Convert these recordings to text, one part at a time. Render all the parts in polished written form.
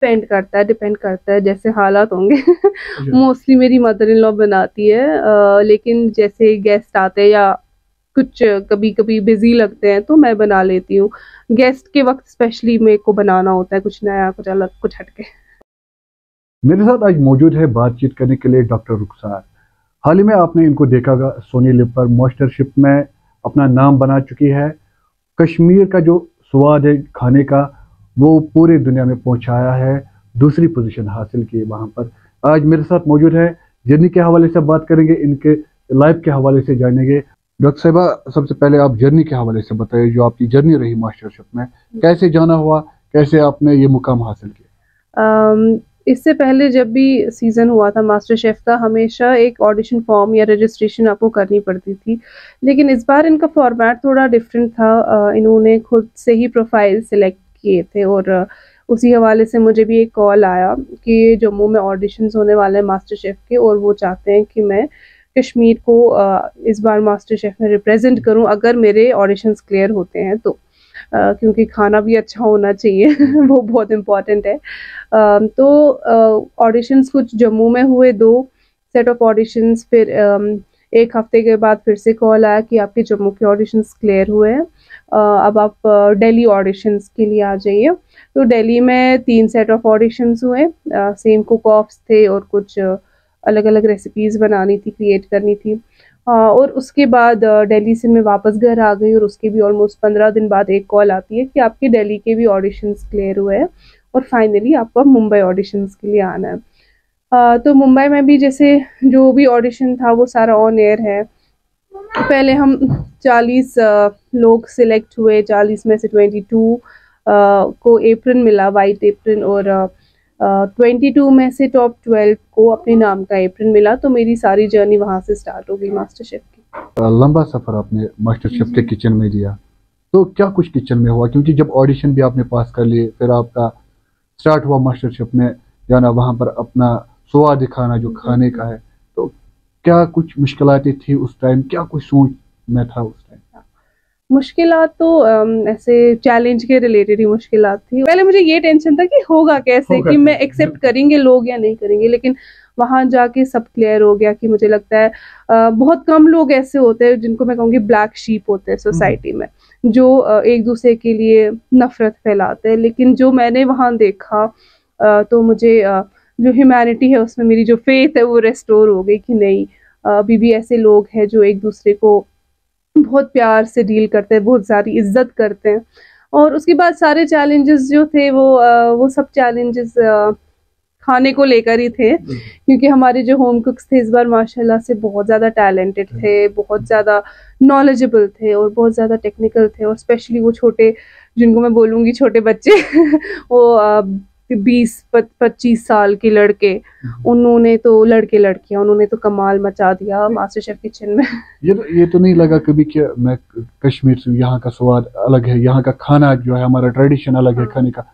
Depend करता है जैसे हालात होंगे। मोस्टली मेरी मदर इन लॉ बनाती है, लेकिन जैसे गेस्ट आते हैं या कुछ कभी कभी बिजी लगते हैं तो मैं बना लेती हूँ। गेस्ट के वक्त स्पेशली मेरे को बनाना होता है कुछ नया, कुछ अलग, कुछ हटके। मेरे साथ आज मौजूद है बातचीत करने के लिए डॉक्टर रुखसार। हाल ही में आपने इनको देखा होगा, सोनी लिव पर मास्टरशेफ में अपना नाम बना चुकी है। कश्मीर का जो स्वाद है खाने का वो पूरी दुनिया में पहुंचाया है, दूसरी पोजीशन हासिल की वहां पर। आज मेरे साथ मौजूद है, जर्नी के हवाले से बात करेंगे, इनके लाइफ के हवाले से जानेंगे। डॉक्टर साहिबा, सबसे पहले आप जर्नी के हवाले से बताइए, जो आपकी जर्नी रही मास्टरशेफ में, कैसे जाना हुआ, कैसे आपने ये मुकाम हासिल किया? इससे पहले जब भी सीज़न हुआ था मास्टर शेफ़ का, हमेशा एक ऑडिशन फॉर्म या रजिस्ट्रेशन आपको करनी पड़ती थी, लेकिन इस बार इनका फॉर्मेट थोड़ा डिफरेंट था। इन्होंने खुद से ही प्रोफाइल सिलेक्ट किए थे और उसी हवाले से मुझे भी एक कॉल आया कि जम्मू में ऑडिशंस होने वाले हैं मास्टर शेफ़ के और वो चाहते हैं कि मैं कश्मीर को इस बार मास्टर शेफ़ में रिप्रेजेंट करूं अगर मेरे ऑडिशंस क्लियर होते हैं तो। क्योंकि खाना भी अच्छा होना चाहिए वो बहुत इम्पॉर्टेंट है। तो ऑडिशंस कुछ जम्मू में हुए, 2 सेट ऑफ ऑडिशंस, फिर 1 हफ्ते के बाद फिर से कॉल आया कि आपके जम्मू के ऑडिशंस क्लियर हुए हैं, अब आप दिल्ली ऑडिशंस के लिए आ जाइए। तो दिल्ली में 3 सेट ऑफ ऑडिशंस हुए, सेम कुक ऑफ्स थे और कुछ अलग अलग रेसिपीज़ बनानी थी, क्रिएट करनी थी। और उसके बाद दिल्ली से मैं वापस घर आ गई और उसके भी ऑलमोस्ट 15 दिन बाद एक कॉल आती है कि आपके दिल्ली के भी ऑडिशंस क्लियर हुए हैं और फाइनली आपको मुंबई ऑडिशंस के लिए आना है। तो मुंबई में भी जैसे जो भी ऑडिशन था वो सारा ऑन एयर है। पहले हम 40 लोग सिलेक्ट हुए, 40 में से 22 को एप्रन मिला, वाइट एप्रन, और 22 में से टॉप 12 को अपने नाम का एप्रन मिला। तो मेरी सारी जर्नी वहाँ से स्टार्ट हो गई मास्टर शेफ की। लंबा सफर आपने मास्टर शेफ के किचन में दिया, तो क्या कुछ किचन में हुआ? क्योंकि जब ऑडिशन भी आपने पास कर लिए, फिर आपका स्टार्ट हुआ मास्टर शेफ में जाना, वहाँ पर अपना स्वाद दिखाना जो खाने का है, तो क्या कुछ मुश्किलातें थी उस टाइम, क्या कुछ सोच में था उस टाइम? मुश्किलात तो ऐसे चैलेंज के रिलेटेड ही मुश्किलात थी। पहले मुझे ये टेंशन था कि होगा कैसे, कि मैं एक्सेप्ट करेंगे लोग या नहीं करेंगे, लेकिन वहाँ जाके सब क्लियर हो गया। कि मुझे लगता है बहुत कम लोग ऐसे होते हैं जिनको मैं कहूँगी ब्लैक शीप होते हैं सोसाइटी में, जो एक दूसरे के लिए नफरत फैलाते हैं, लेकिन जो मैंने वहाँ देखा तो मुझे जो ह्यूमैनिटी है उसमें मेरी जो फेथ है वो रेस्टोर हो गई कि नहीं, अभी भी ऐसे लोग हैं जो एक दूसरे को बहुत प्यार से डील करते हैं, बहुत सारी इज्जत करते हैं। और उसके बाद सारे चैलेंजेस जो थे वो सब चैलेंजेस खाने को लेकर ही थे, क्योंकि हमारे जो होम कुक्स थे इस बार माशाल्लाह से बहुत ज़्यादा टैलेंटेड थे, बहुत ज़्यादा नॉलेजेबल थे और बहुत ज़्यादा टेक्निकल थे। और स्पेशली वो छोटे, जिनको मैं बोलूँगी छोटे बच्चे वो 20-25 साल के लड़के, उन्होंने तो, लड़के लड़कियां, उन्होंने तो कमाल मचा दिया मास्टर शेफ किचन में। ये तो नहीं लगा कभी कि मैं कश्मीर से, यहाँ का स्वाद अलग है, यहाँ का खाना जो है हमारा ट्रेडिशन अलग है खाने का,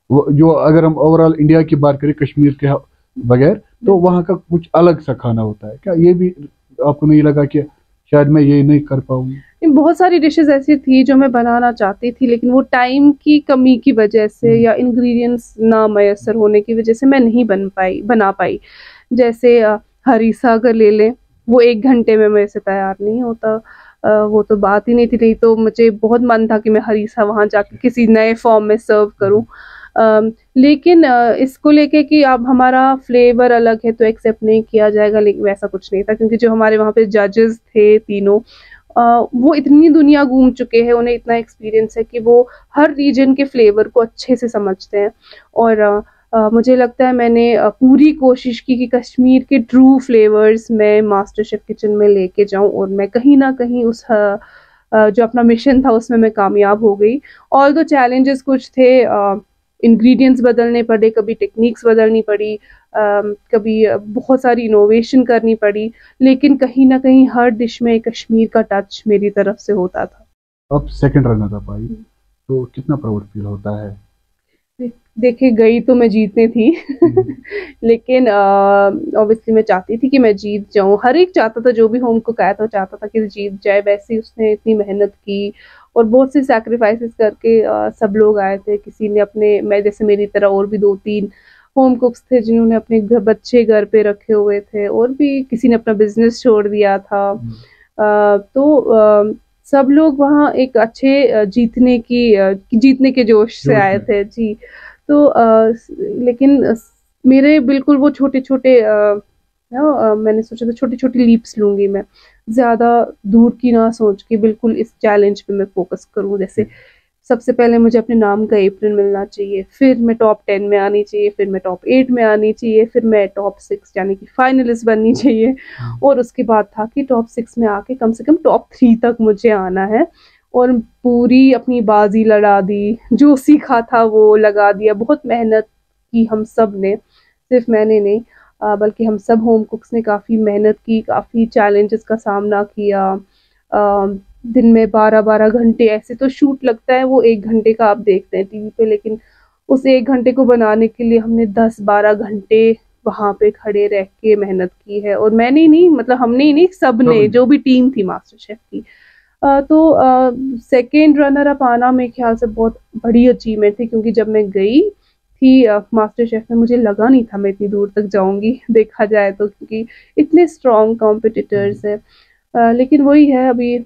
वो जो अगर हम ओवरऑल इंडिया की बात करें कश्मीर के बगैर, तो वहाँ का कुछ अलग सा खाना होता है, क्या ये भी आपको नहीं लगा कि शायद मैं ये नहीं कर पाऊंगी? बहुत सारी डिशेस ऐसी थी जो मैं बनाना चाहती थी, लेकिन वो टाइम की कमी की वजह से या इंग्रेडिएंट्स ना मैसर होने की वजह से मैं नहीं बना पाई। जैसे हरीसा अगर ले लें, वो 1 घंटे में मेरे से तैयार नहीं होता, वो तो बात ही नहीं थी। नहीं तो मुझे बहुत मन था कि मैं हरीसा वहाँ जाके किसी नए फॉर्म में सर्व करूँ, लेकिन इसको लेके कि अब हमारा फ्लेवर अलग है तो एक्सेप्ट नहीं किया जाएगा, लेकिन वैसा कुछ नहीं था, क्योंकि जो हमारे वहाँ पे जजेस थे तीनों, वो इतनी दुनिया घूम चुके हैं, उन्हें इतना एक्सपीरियंस है कि वो हर रीजन के फ्लेवर को अच्छे से समझते हैं। और मुझे लगता है मैंने पूरी कोशिश की कि कश्मीर के ट्रू फ्लेवर्स मैं मास्टर शेफ किचन में लेके जाऊं और मैं कहीं ना कहीं उस जो अपना मिशन था उसमें मैं कामयाब हो गई। ऑल दो चैलेंजेस कुछ थे, इंग्रेडिएंट्स बदलने पड़े, कभी टेक्निक्स बदलनी पड़ी, कभी बहुत सारी इनोवेशन करनी पड़ी, लेकिन कहीं ना कहीं हर डिश में कश्मीर का टच मेरी तरफ से होता था। अब सेकंड रनर अप आई, तो कितना प्राउड फील होता है? देखिए, गई तो मैं जीतने थी लेकिन ऑब्वियसली मैं चाहती थी कि मैं जीत जाऊं। हर एक चाहता था, जो भी होम कुक आया था चाहता था कि जीत जाए। वैसे ही उसने इतनी मेहनत की और बहुत से सैक्रिफाइसेस करके सब लोग आए थे। किसी ने अपने, मैं जैसे मेरी तरह और भी 2-3 होम कुक्स थे जिन्होंने अपने बच्चे घर पे रखे हुए थे, और भी किसी ने अपना बिजनेस छोड़ दिया था। तो सब लोग वहाँ एक अच्छे जीतने के जोश से आए थे जी। तो लेकिन मेरे बिल्कुल वो छोटे छोटे मैंने सोचा था छोटी छोटी लीप्स लूंगी मैं, ज़्यादा दूर की ना सोच के बिल्कुल इस चैलेंज पे मैं फोकस करूँ। जैसे सबसे पहले मुझे अपने नाम का एप्रन मिलना चाहिए, फिर मैं टॉप 10 में आनी चाहिए, फिर मैं टॉप 8 में आनी चाहिए, फिर मैं टॉप 6 यानी कि फाइनलिस्ट बननी चाहिए, और उसके बाद था कि टॉप 6 में आके कम से कम टॉप 3 तक मुझे आना है। और पूरी अपनी बाजी लड़ा दी, जो सीखा था वो लगा दिया। बहुत मेहनत की हम सब ने, सिर्फ मैंने नहीं बल्कि हम सब होम कुक्स ने काफ़ी मेहनत की, काफ़ी चैलेंजेस का सामना किया। दिन में 12-12 घंटे, ऐसे तो शूट लगता है वो 1 घंटे का आप देखते हैं टीवी पे, लेकिन उस 1 घंटे को बनाने के लिए हमने 10-12 घंटे वहाँ पे खड़े रह के मेहनत की है। और मैंने ही नहीं, मतलब हमने ही नहीं, सब ने, जो भी टीम थी मास्टर शेफ की। तो सेकेंड रनर अप आना मेरे ख्याल से बहुत बड़ी अचीवमेंट थी, क्योंकि जब मैं गई थी मास्टर शेफ में, मुझे लगा नहीं था मैं इतनी दूर तक जाऊंगी देखा जाए तो, क्योंकि इतने स्ट्रॉन्ग कॉम्पिटिटर्स है। लेकिन वही है, अभी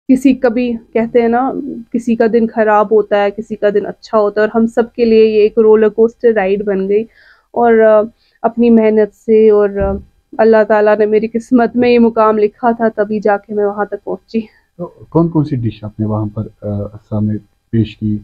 किसी कभी कहते हैं ना, किसी का दिन खराब होता है, किसी का दिन अच्छा होता है, और हम सब के लिए ये एक रोलर कोस्टर राइड बन गई। और अपनी मेहनत से, और अल्लाह ताला ने मेरी किस्मत में ये मुकाम लिखा था, तभी जाके मैं वहाँ तक पहुँची। तो कौन कौन सी डिश आपने वहाँ पर सामने पेश की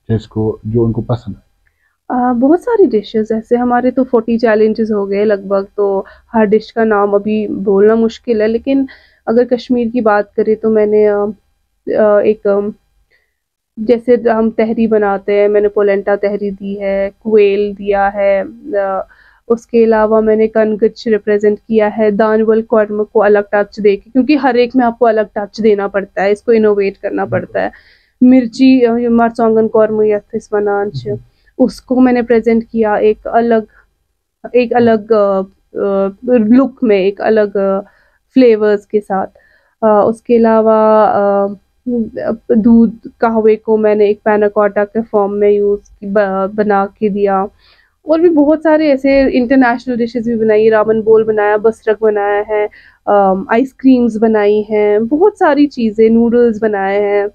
जिसको जो उनको पसंद है? बहुत सारी डिशेस, ऐसे हमारे तो 40 चैलेंजेस हो गए लगभग, तो हर डिश का नाम अभी बोलना मुश्किल है। लेकिन अगर कश्मीर की बात करें तो मैंने एक जैसे हम तहरी बनाते हैं, मैंने पोलेंटा तहरी दी है, क्वेल दिया है। उसके अलावा मैंने कनगच रिप्रेजेंट किया है, दानवल कौरमा को अलग टच दे के, क्योंकि हर एक में आपको अलग टच देना पड़ता है, इसको इनोवेट करना पड़ता है। मिर्ची मरचौंगन कौरमा या थिस्वनांच, उसको मैंने प्रेजेंट किया एक अलग लुक में, एक अलग फ्लेवर्स के साथ। उसके अलावा दूध कहवे को मैंने एक पैनाकोटा के फॉर्म में बना के दिया। और भी बहुत सारे ऐसे इंटरनेशनल डिशेस भी बनाई, रामन बोल बनाया, बसरक बनाया है, आइसक्रीम्स बनाई हैं, बहुत सारी चीज़ें, नूडल्स बनाए हैं।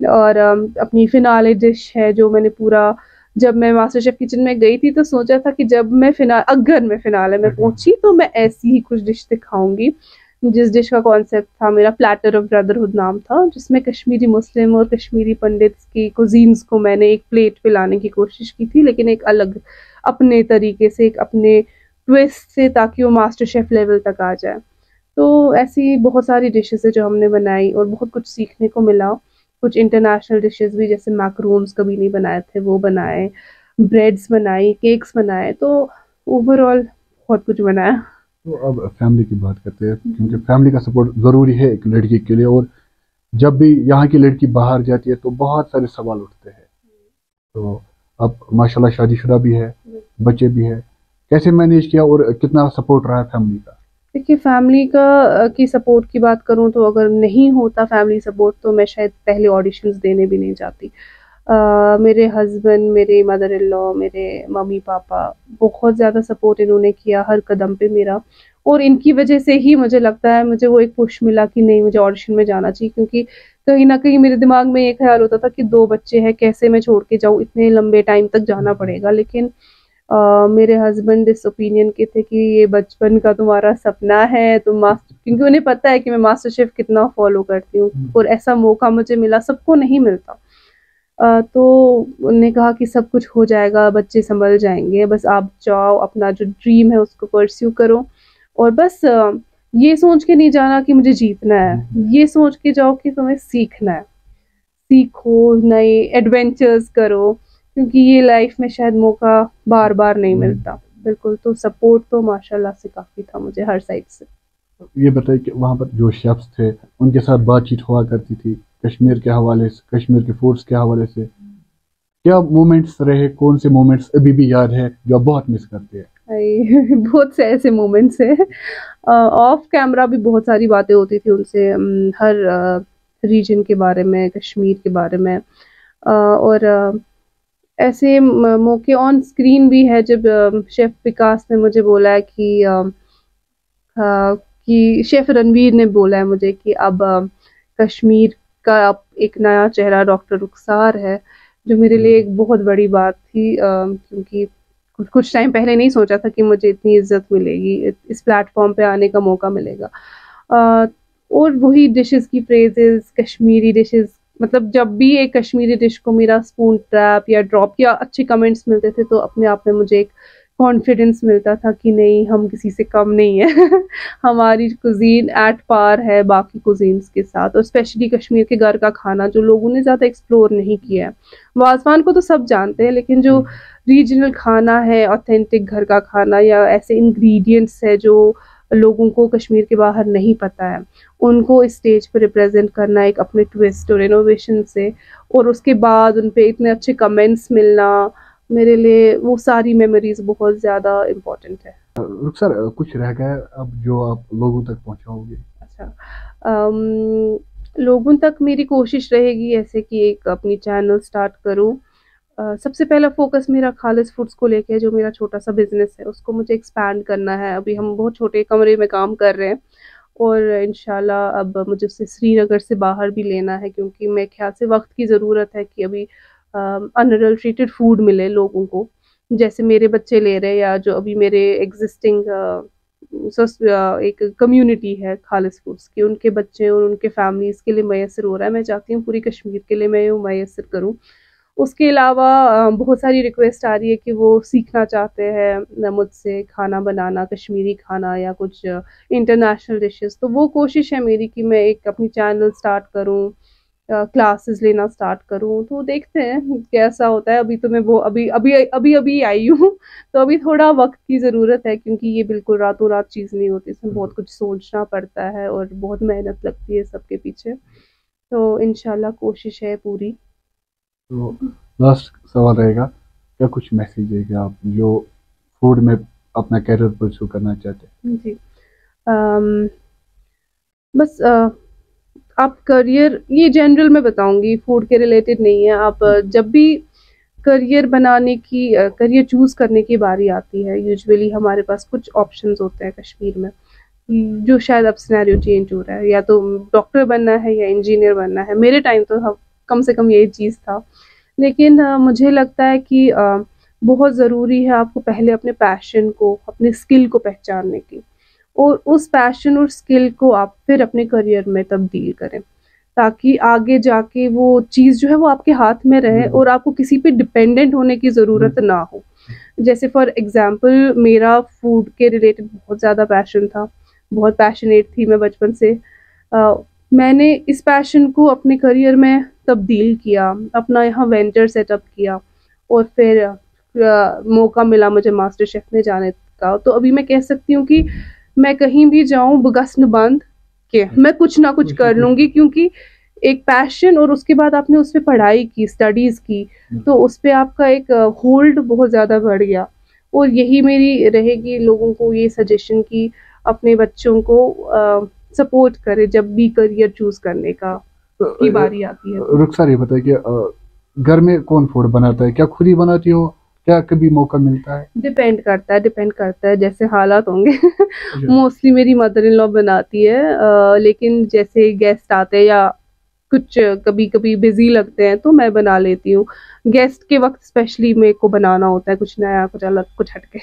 और अपनी फिनाले डिश है जो मैंने पूरा, जब मैं मास्टर शेफ किचन में गई थी तो सोचा था कि अगर मैं फिनाले में पहुंची तो मैं ऐसी ही कुछ डिश दिखाऊंगी। जिस डिश का कॉन्सेप्ट था मेरा प्लेटर ऑफ ब्रदरहुड नाम था, जिसमें कश्मीरी मुस्लिम और कश्मीरी पंडित्स की कुजीन्स को मैंने एक प्लेट पे लाने की कोशिश की थी, लेकिन एक अलग अपने तरीके से, एक अपने ट्विस्ट से, ताकि वो मास्टर शेफ लेवल तक आ जाए। तो ऐसी बहुत सारी डिशेस है जो हमने बनाई, और बहुत कुछ सीखने को मिला। कुछ इंटरनेशनल डिशेस भी, जैसे मैक्रोन्स कभी नहीं बनाए थे वो बनाए, ब्रेड्स बनाई, केक्स बनाए, तो ओवरऑल बहुत कुछ बनाया। तो अब फैमिली की बात करते हैं, क्योंकि फैमिली का सपोर्ट ज़रूरी है एक लड़की के लिए। और जब भी यहाँ की लड़की बाहर जाती है तो बहुत सारे सवाल उठते हैं। तो अब माशाल्लाह शादीशुदा भी है, बच्चे भी है, कैसे मैनेज किया और कितना सपोर्ट रहा है फैमिली का? देखिए, फैमिली की सपोर्ट की बात करूँ तो अगर नहीं होता फैमिली सपोर्ट तो मैं शायद पहले ऑडिशंस देने भी नहीं जाती। मेरे हस्बैंड, मेरे मदर इन लॉ, मेरे मम्मी पापा, बहुत ज़्यादा सपोर्ट इन्होंने किया हर कदम पे मेरा। और इनकी वजह से ही मुझे लगता है मुझे वो एक पुश मिला कि नहीं, मुझे ऑडिशन में जाना चाहिए, क्योंकि कहीं ना कहीं मेरे दिमाग में ये ख्याल होता था कि 2 बच्चे हैं, कैसे मैं छोड़ के जाऊँ, इतने लंबे टाइम तक जाना पड़ेगा। लेकिन मेरे हस्बैंड इस ओपिनियन के थे कि ये बचपन का तुम्हारा सपना है, तुम मास्टर, क्योंकि उन्हें पता है कि मैं मास्टर शेफ कितना फॉलो करती हूँ, और ऐसा मौका मुझे मिला, सबको नहीं मिलता। तो उन्होंने कहा कि सब कुछ हो जाएगा, बच्चे संभल जाएंगे, बस आप जाओ, अपना जो ड्रीम है उसको परस्यू करो, और बस ये सोच के नहीं जाना कि मुझे जीतना है, ये सोच के जाओ कि तुम्हें सीखना है, सीखो, नए एडवेंचर्स करो, क्योंकि ये लाइफ में शायद मौका बार बार नहीं मिलता। बिल्कुल, तो सपोर्ट तो माशाल्लाह से काफ़ी था मुझे हर साइड से। ये बताइए कि वहाँ पर जो शेफ्स थे उनके साथ बातचीत हुआ करती थी कश्मीर के हवाले से, कश्मीर के फूड्स के हवाले से, क्या मोमेंट्स रहे, कौन से मोमेंट्स अभी भी याद है जो आप बहुत मिस करते हैं? बहुत से ऐसे मोमेंट्स हैं। ऑफ कैमरा भी बहुत सारी बातें होती थी उनसे, हर रीजन के बारे में, कश्मीर के बारे में। और ऐसे मौके ऑन स्क्रीन भी है जब शेफ़ विकास ने मुझे बोला है कि शेफ़ रणवीर ने बोला है मुझे कि अब कश्मीर का अब एक नया चेहरा डॉक्टर रुखसार है, जो मेरे लिए एक बहुत बड़ी बात थी, क्योंकि कुछ टाइम पहले नहीं सोचा था कि मुझे इतनी इज़्ज़त मिलेगी, इस प्लेटफ़ॉर्म पे आने का मौका मिलेगा। और वही डिशेज़ की प्रेज़ेज़, कश्मीरी डिशेज़, मतलब जब भी एक कश्मीरी डिश को मेरा स्पून ट्रैप या ड्रॉप या अच्छे कमेंट्स मिलते थे, तो अपने आप में मुझे एक कॉन्फिडेंस मिलता था कि नहीं, हम किसी से कम नहीं है। हमारी कुज़ीन एट पार है बाकी कुज़ीन्स के साथ, और स्पेशली कश्मीर के घर का खाना जो लोगों ने ज़्यादा एक्सप्लोर नहीं किया है। वाज़वान को तो सब जानते हैं, लेकिन जो रीजनल खाना है, ऑथेंटिक घर का खाना, या ऐसे इंग्रेडिएंट्स है जो लोगों को कश्मीर के बाहर नहीं पता है, उनको इस स्टेज पे रिप्रेजेंट करना एक अपने ट्विस्ट और इनोवेशन से, और उसके बाद उन पे इतने अच्छे कमेंट्स मिलना, मेरे लिए वो सारी मेमोरीज बहुत ज़्यादा इम्पोर्टेंट है। रुखसार, कुछ रह गया अब जो आप लोगों तक पहुंचाओगे? अच्छा, लोगों तक मेरी कोशिश रहेगी ऐसे कि एक अपनी चैनल स्टार्ट करूँ। सबसे पहला फ़ोकस मेरा खालिस फूड्स को लेके है, जो मेरा छोटा-सा बिज़नेस है, उसको मुझे एक्सपैंड करना है। अभी हम बहुत छोटे कमरे में काम कर रहे हैं, और इंशाल्लाह अब मुझे उसे श्रीनगर से बाहर भी लेना है, क्योंकि मेरे ख़्याल से वक़्त की ज़रूरत है कि अभी अनएडल्ट्रेटेड फूड मिले लोगों को, जैसे मेरे बच्चे ले रहे हैं, या जो अभी मेरे एग्ज़िस्टिंग एक कम्युनिटी है खालिस फूड्स की, उनके बच्चे और उनके फैमिलीज़ के लिए मैसर हो रहा है। मैं चाहती हूँ पूरी कश्मीर के लिए मैं ये मैसर करूँ। उसके अलावा बहुत सारी रिक्वेस्ट आ रही है कि वो सीखना चाहते हैं मुझसे खाना बनाना, कश्मीरी खाना या कुछ इंटरनेशनल डिशेस। तो वो कोशिश है मेरी कि मैं एक अपनी चैनल स्टार्ट करूँ, क्लासेस लेना स्टार्ट करूँ। तो देखते हैं कैसा होता है। अभी तो मैं वो अभी आई हूँ, तो अभी थोड़ा वक्त की ज़रूरत है, क्योंकि ये बिल्कुल रातों रात चीज़ नहीं होती, इसमें बहुत कुछ सोचना पड़ता है और बहुत मेहनत लगती है सबके पीछे। तो इंशाल्लाह कोशिश है पूरी। तो लास्ट सवाल रहेगा, क्या कुछ मैसेज देगा आप जो फूड में अपना कैरियर परस्यू करना चाहते हैं? जी, अम, बस आप करियर, ये जनरल मैं बताऊंगी, फूड के रिलेटेड नहीं है। आप जब भी करियर बनाने की करियर चूज़ करने की बारी आती है, यूजुअली हमारे पास कुछ ऑप्शंस होते हैं कश्मीर में, जो शायद अब सिनेरियो चेंज हो रहा है, या तो डॉक्टर बनना है या इंजीनियर बनना है। मेरे टाइम तो कम से कम यही चीज़ था, लेकिन मुझे लगता है कि बहुत ज़रूरी है आपको पहले अपने पैशन को, अपने स्किल को पहचानने की, और उस पैशन और स्किल को आप फिर अपने करियर में तब्दील करें, ताकि आगे जाके वो चीज़ जो है वो आपके हाथ में रहे और आपको किसी पे डिपेंडेंट होने की ज़रूरत ना हो। जैसे फॉर एग्ज़ाम्पल, मेरा फूड के रिलेटेड बहुत ज़्यादा पैशन था, बहुत पैशनेट थी मैं बचपन से। मैंने इस पैशन को अपने करियर में तब्दील किया, अपना यहाँ वेंचर सेटअप किया, और फिर मौका मिला मुझे मास्टर शेफ़ में जाने का। तो अभी मैं कह सकती हूँ कि मैं कहीं भी जाऊँ बगस्न बंद के मैं कुछ ना कुछ कर लूँगी, क्योंकि एक पैशन और उसके बाद आपने उस पे पढ़ाई की, स्टडीज़ की, तो उस पे आपका एक होल्ड बहुत ज़्यादा बढ़ गया। और यही मेरी रहेगी लोगों को ये सजेशन कि अपने बच्चों को सपोर्ट करें जब भी करियर चूज़ करने का की बारी आती है। रुखसार, ये बताइए कि घर में कौन फूड बनाता है? क्या खुद ही बनाती हो? क्या कभी मौका मिलता है? डिपेंड करता है जैसे हालात होंगे। मोस्टली मेरी मदर इन लॉ बनाती है, लेकिन जैसे गेस्ट आते हैं या कुछ कभी कभी बिजी लगते हैं तो मैं बना लेती हूँ। गेस्ट के वक्त स्पेशली मेरे को बनाना होता है कुछ नया, कुछ अलग, कुछ हटके।